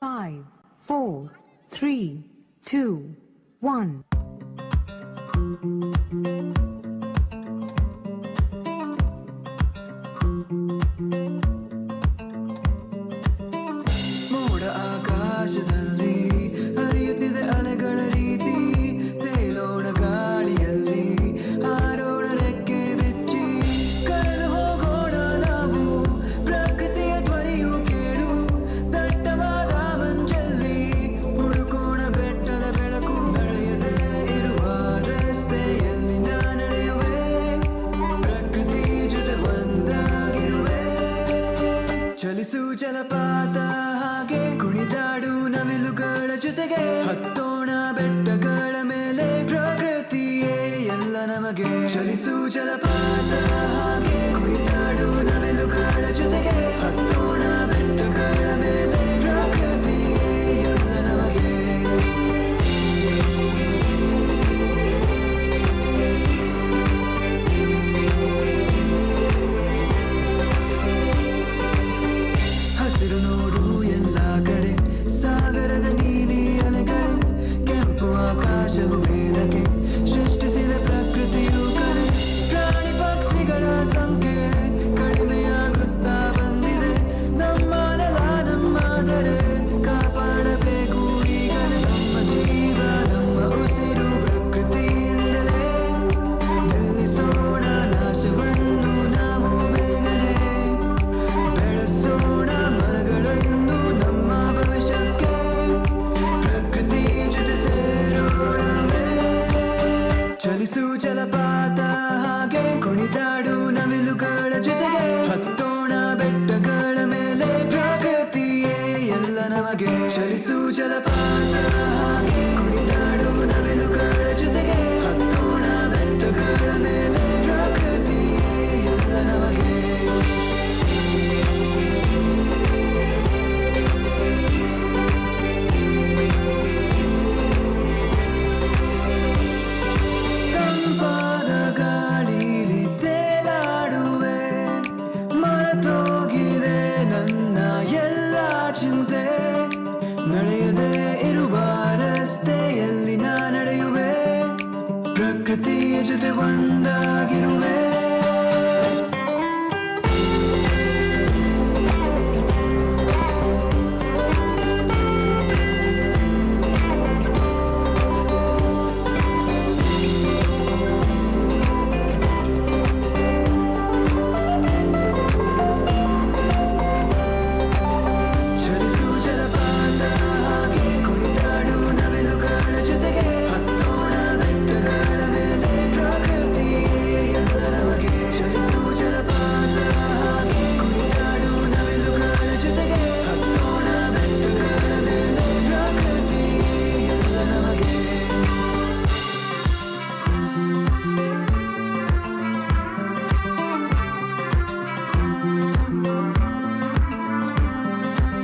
5, 4, 3, 2, 1. ಮೋಡ ಆಕಾಶದಲ್ಲಿ ಹರಿಯುತ್ತಿದೆ ಅಲೆಗಳ ರೀತಿ, ತೇಲೋಣ ಗಾಳಿಯಲ್ಲಿ ಹಾರೋಣ ರೆಕ್ಕೆ ಬಿಚ್ಚಿ, ಕಳೆದು ಹೋಗೋಣ ನಾವು ಪ್ರಕೃತಿಯ ಧ್ವನಿಯು ಕೇಳು, ದಟ್ಟವಾದ ಮಂಜಲ್ಲಿ ಹುಡುಕೋಣ ಬೆಟ್ಟದ ಬೆಳಕು, ನಡೆಯದೇ ಇರುವ ರಸ್ತೆಯಲ್ಲಿ ನಾ ನಡೆಯುವೆ, ಪ್ರಕೃತಿ ಜೊತೆ ಒಂದಾಗಿರುವೆ, ಚಲಿಸು ಜಲಪಾತ ಹಾಗೆ ಕುಣಿದಾಡು ನವಿಲುಗಳ ಜೊತೆಗೆ, ಹತ್ತೋಣ ಬೆಟ್ಟಗಳ ಮೇಲೆ ಪ್ರಕೃತಿಯೇ ಎಲ್ಲ ನಮಗೆ, ಚಲಿಸು ಜಲಪಾತ ಹಾಗೆ ಕುಣಿದಾಡು ನವಿಲುಗಳ ಜೊತೆಗೆ, ಹತ್ತೋಣ ಬೆಟ್ಟಗಳ ಮೇಲೆ ಪ್ರಕೃತಿಯೇ ಎಲ್ಲ ನಮಗೆ. ಹಸಿರು ನೋಡು ಎಲ್ಲ ಕಡೆ, ಸಾಗರದ ನೀಲಿ ಅಲೆಗಳು, ಕೆಂಪು ಆಕಾಶವು ಮೇಲಕ್ಕೆ ಸೃಷ್ಟಿಸಿದ ಪ್ರಕೃತಿಯು ಕಲೆ, ಪ್ರಾಣಿ ಪಕ್ಷಿಗಳ ಸಂಖ್ಯೆ ಕಡಿಮೆಯಾಗುತ್ತಾ ಬಂದಿದೆ, ನಮ್ಮ ನೆಲ ನಮ್ಮಾದರೆ ಕಾಪಾಡಬೇಕು ಈಗಲೇ, ನಮ್ಮ ಜೀವ ನಮ್ಮ ಉಸಿರು ಪ್ರಕೃತಿಯಿಂದಲೇ, ನಿಲ್ಲಿಸೋಣ ನಾಶವನ್ನು ನಾವು ಬೇಗನೆ, ಬೆಳೆಸೋಣ ಮರಗಳನ್ನು ನಮ್ಮ ಭವಿಷ್ಯಕ್ಕೆ, ಪ್ರಕೃತಿ ಜೊತೆ ಸೇರೋಣವೇ, ಚಲಿಸು ಜಲಪಾತ ಹಾಗೆ ಕುಣಿದಾಡು ನವಿಲುಗಳ ಜೊತೆಗೆ, ಹತ್ತೋಣ ಬೆಟ್ಟಗಳ ಮೇಲೆ ಪ್ರಕೃತಿಯೇ ಎಲ್ಲ ನಮಗೆ, ಚಲಿಸು ಜಲಪಾತ ಹಾಗೆ ಕುಣಿದಾಡು ನವಿಲುಗಳ ಜೊತೆಗೆ, ಹತ್ತೋಣ ಬೆಟ್ಟಗಳ ಮೇಲೆ ಪ್ರಕೃತಿಯೇ ಎಲ್ಲ ನಮಗೆ. ತಂಪಾದ ಗಾಳಿಲಿ ತೇಲಾಡುವೆ, ಮರೆತೋಗಿದೆ ನನ್ನ ಎಲ್ಲ ಚಿಂತೆ, ನಡೆಯ